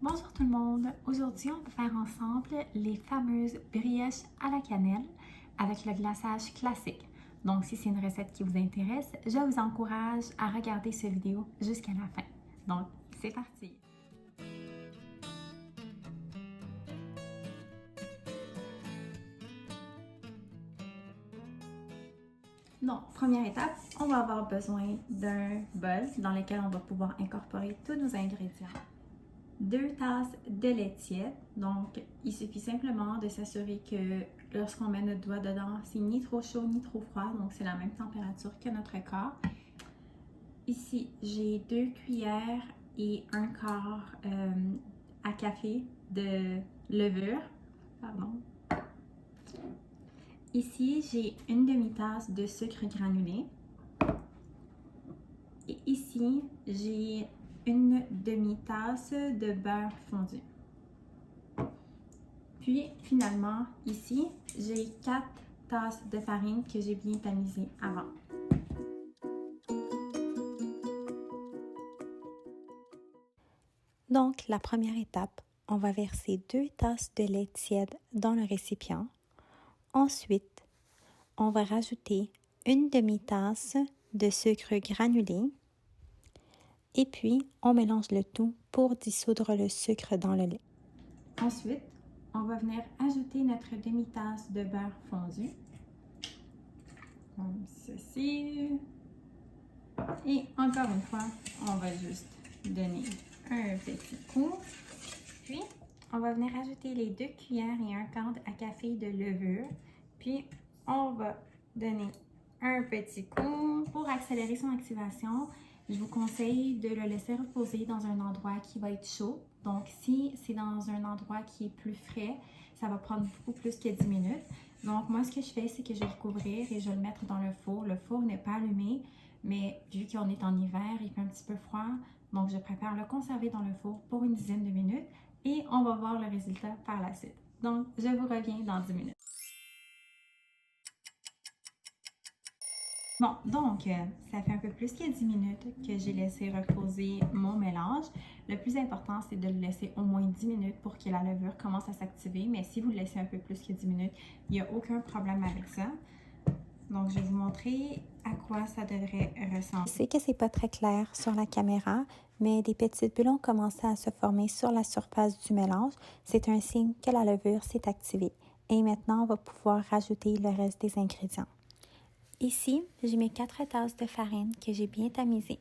Bonjour tout le monde! Aujourd'hui, on va faire ensemble les fameuses brioches à la cannelle avec le glaçage classique. Donc, si c'est une recette qui vous intéresse, je vous encourage à regarder cette vidéo jusqu'à la fin. Donc, c'est parti! Donc, première étape, on va avoir besoin d'un bol dans lequel on va pouvoir incorporer tous nos ingrédients. 2 tasses de lait tiède. Donc, il suffit simplement de s'assurer que lorsqu'on met notre doigt dedans, c'est ni trop chaud ni trop froid. Donc, c'est la même température que notre corps. Ici, j'ai 2 cuillères et un quart à café de levure. Pardon. Ici, j'ai une demi-tasse de sucre granulé. Et ici, j'ai une demi-tasse de beurre fondu. Puis, finalement, ici, j'ai 4 tasses de farine que j'ai bien tamisée avant. Donc, la première étape, on va verser 2 tasses de lait tiède dans le récipient. Ensuite, on va rajouter une demi-tasse de sucre granulé. Et puis, on mélange le tout pour dissoudre le sucre dans le lait. Ensuite, on va venir ajouter notre demi-tasse de beurre fondu. Comme ceci. Et encore une fois, on va juste donner un petit coup. Puis, on va venir ajouter les 2 cuillères et un quart à café de levure. Puis, on va donner un petit coup. Pour accélérer son activation, je vous conseille de le laisser reposer dans un endroit qui va être chaud. Donc, si c'est dans un endroit qui est plus frais, ça va prendre beaucoup plus que 10 minutes. Donc, moi, ce que je fais, c'est que je vais le couvrir et je vais le mettre dans le four. Le four n'est pas allumé, mais vu qu'on est en hiver, il fait un petit peu froid. Donc, je préfère le conserver dans le four pour une dizaine de minutes et on va voir le résultat par la suite. Donc, je vous reviens dans 10 minutes. Bon, donc, ça fait un peu plus que 10 minutes que j'ai laissé reposer mon mélange. Le plus important, c'est de le laisser au moins 10 minutes pour que la levure commence à s'activer. Mais si vous le laissez un peu plus que 10 minutes, il n'y a aucun problème avec ça. Donc, je vais vous montrer à quoi ça devrait ressembler. Je sais que c'est pas très clair sur la caméra, mais des petites bulles ont commencé à se former sur la surface du mélange. C'est un signe que la levure s'est activée. Et maintenant, on va pouvoir rajouter le reste des ingrédients. Ici, j'ai mes 4 tasses de farine que j'ai bien tamisées.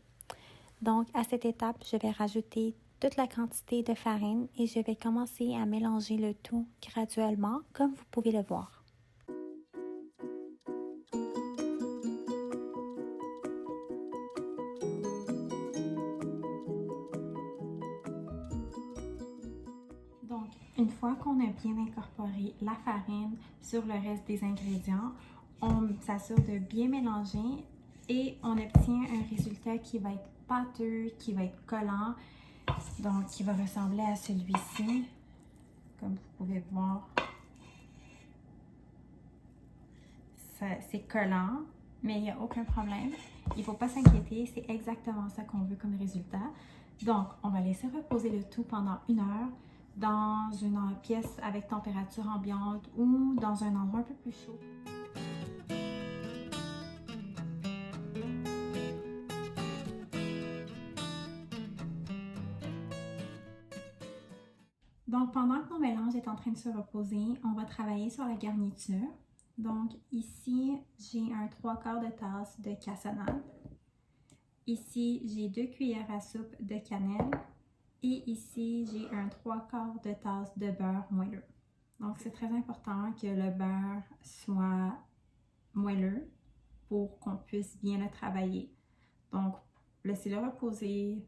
Donc, à cette étape, je vais rajouter toute la quantité de farine et je vais commencer à mélanger le tout graduellement, comme vous pouvez le voir. Donc, une fois qu'on a bien incorporé la farine sur le reste des ingrédients, on s'assure de bien mélanger et on obtient un résultat qui va être pâteux, qui va être collant, donc qui va ressembler à celui-ci, comme vous pouvez voir. C'est collant, mais il n'y a aucun problème. Il ne faut pas s'inquiéter, c'est exactement ça qu'on veut comme résultat. Donc, on va laisser reposer le tout pendant 1 heure dans une pièce avec température ambiante ou dans un endroit un peu plus chaud. Donc, pendant que mon mélange est en train de se reposer, on va travailler sur la garniture. Donc, ici, j'ai un 3/4 de tasse de cassonade. Ici, j'ai 2 cuillères à soupe de cannelle. Et ici, j'ai un 3/4 de tasse de beurre moelleux. Donc, c'est très important que le beurre soit moelleux pour qu'on puisse bien le travailler. Donc, laissez-le reposer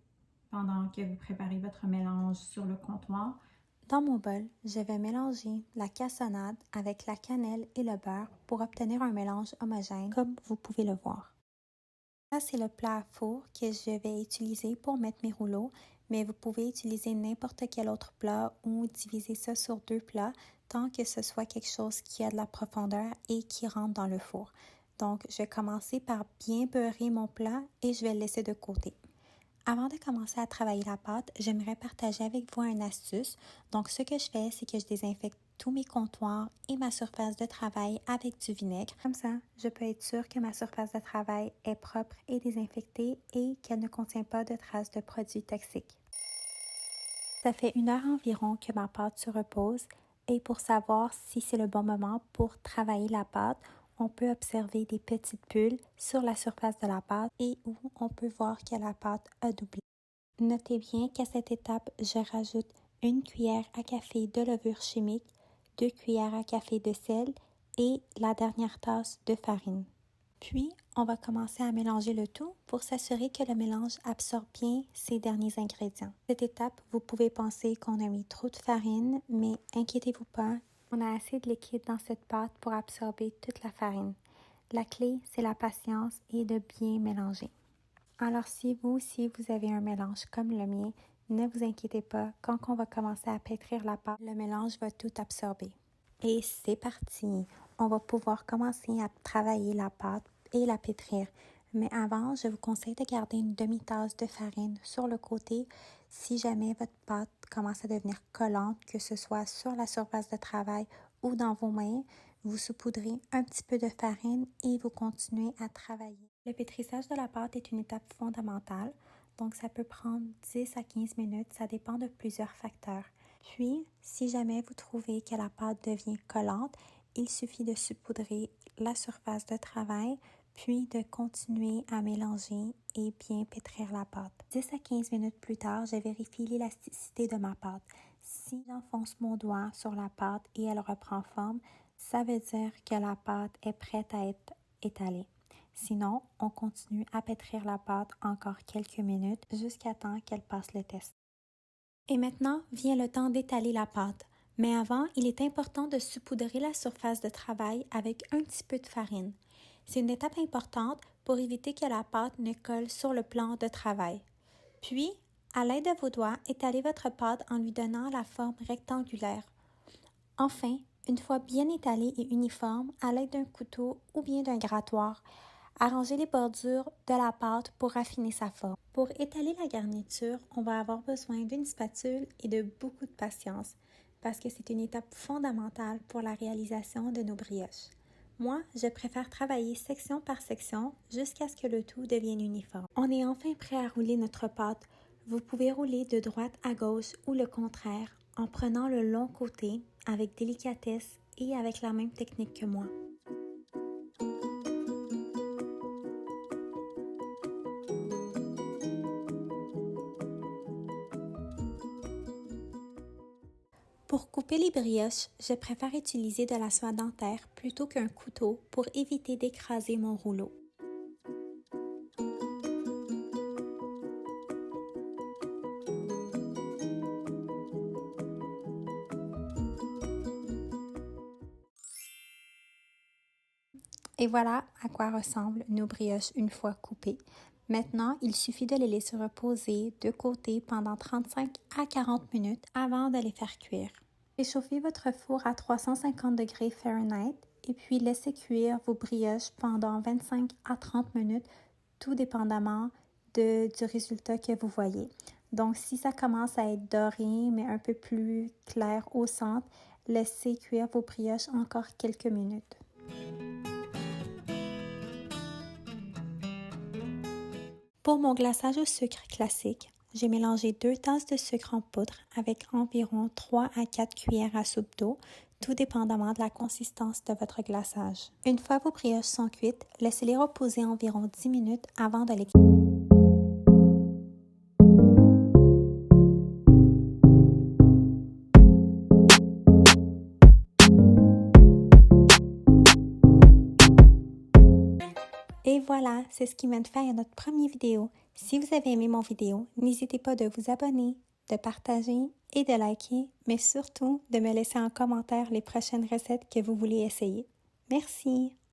pendant que vous préparez votre mélange sur le comptoir. Dans mon bol, je vais mélanger la cassonade avec la cannelle et le beurre pour obtenir un mélange homogène, comme vous pouvez le voir. Ça, c'est le plat à four que je vais utiliser pour mettre mes rouleaux, mais vous pouvez utiliser n'importe quel autre plat ou diviser ça sur 2 plats tant que ce soit quelque chose qui a de la profondeur et qui rentre dans le four. Donc, je vais commencer par bien beurrer mon plat et je vais le laisser de côté. Avant de commencer à travailler la pâte, j'aimerais partager avec vous une astuce. Donc, ce que je fais, c'est que je désinfecte tous mes comptoirs et ma surface de travail avec du vinaigre. Comme ça, je peux être sûre que ma surface de travail est propre et désinfectée et qu'elle ne contient pas de traces de produits toxiques. Ça fait 1 heure environ que ma pâte se repose et pour savoir si c'est le bon moment pour travailler la pâte, on peut observer des petites bulles sur la surface de la pâte et où on peut voir que la pâte a doublé. Notez bien qu'à cette étape, je rajoute 1 cuillère à café de levure chimique, 2 cuillères à café de sel et la dernière tasse de farine. Puis, on va commencer à mélanger le tout pour s'assurer que le mélange absorbe bien ces derniers ingrédients. Cette étape, vous pouvez penser qu'on a mis trop de farine, mais inquiétez-vous pas, on a assez de liquide dans cette pâte pour absorber toute la farine. La clé, c'est la patience et de bien mélanger. Alors si vous aussi vous avez un mélange comme le mien, ne vous inquiétez pas, quand on va commencer à pétrir la pâte, le mélange va tout absorber. Et c'est parti! On va pouvoir commencer à travailler la pâte et la pétrir. Mais avant, je vous conseille de garder une demi-tasse de farine sur le côté si jamais votre pâte commence à devenir collante, que ce soit sur la surface de travail ou dans vos mains. Vous saupoudrez un petit peu de farine et vous continuez à travailler. Le pétrissage de la pâte est une étape fondamentale, donc ça peut prendre 10 à 15 minutes, ça dépend de plusieurs facteurs. Puis, si jamais vous trouvez que la pâte devient collante, il suffit de saupoudrer la surface de travail, puis de continuer à mélanger et bien pétrir la pâte. 10 à 15 minutes plus tard, je vérifie l'élasticité de ma pâte. Si j'enfonce mon doigt sur la pâte et elle reprend forme, ça veut dire que la pâte est prête à être étalée. Sinon, on continue à pétrir la pâte encore quelques minutes jusqu'à temps qu'elle passe le test. Et maintenant vient le temps d'étaler la pâte. Mais avant, il est important de saupoudrer la surface de travail avec un petit peu de farine. C'est une étape importante pour éviter que la pâte ne colle sur le plan de travail. Puis, à l'aide de vos doigts, étalez votre pâte en lui donnant la forme rectangulaire. Enfin, une fois bien étalée et uniforme, à l'aide d'un couteau ou bien d'un grattoir, arrangez les bordures de la pâte pour affiner sa forme. Pour étaler la garniture, on va avoir besoin d'une spatule et de beaucoup de patience parce que c'est une étape fondamentale pour la réalisation de nos brioches. Moi, je préfère travailler section par section jusqu'à ce que le tout devienne uniforme. On est enfin prêt à rouler notre pâte. Vous pouvez rouler de droite à gauche ou le contraire en prenant le long côté avec délicatesse et avec la même technique que moi. Pour couper les brioches, je préfère utiliser de la soie dentaire plutôt qu'un couteau pour éviter d'écraser mon rouleau. Et voilà à quoi ressemblent nos brioches une fois coupées. Maintenant, il suffit de les laisser reposer de côté pendant 35 à 40 minutes avant de les faire cuire. Réchauffez votre four à 350 degrés Fahrenheit et puis laissez cuire vos brioches pendant 25 à 30 minutes, tout dépendamment du résultat que vous voyez. Donc, si ça commence à être doré, mais un peu plus clair au centre, laissez cuire vos brioches encore quelques minutes. Pour mon glaçage au sucre classique, j'ai mélangé 2 tasses de sucre en poudre avec environ 3 à 4 cuillères à soupe d'eau, tout dépendamment de la consistance de votre glaçage. Une fois vos brioches sont cuites, laissez-les reposer environ 10 minutes avant de les Et voilà, c'est ce qui mène fin à notre première vidéo. Si vous avez aimé mon vidéo, n'hésitez pas de vous abonner, de partager et de liker, mais surtout de me laisser en commentaire les prochaines recettes que vous voulez essayer. Merci!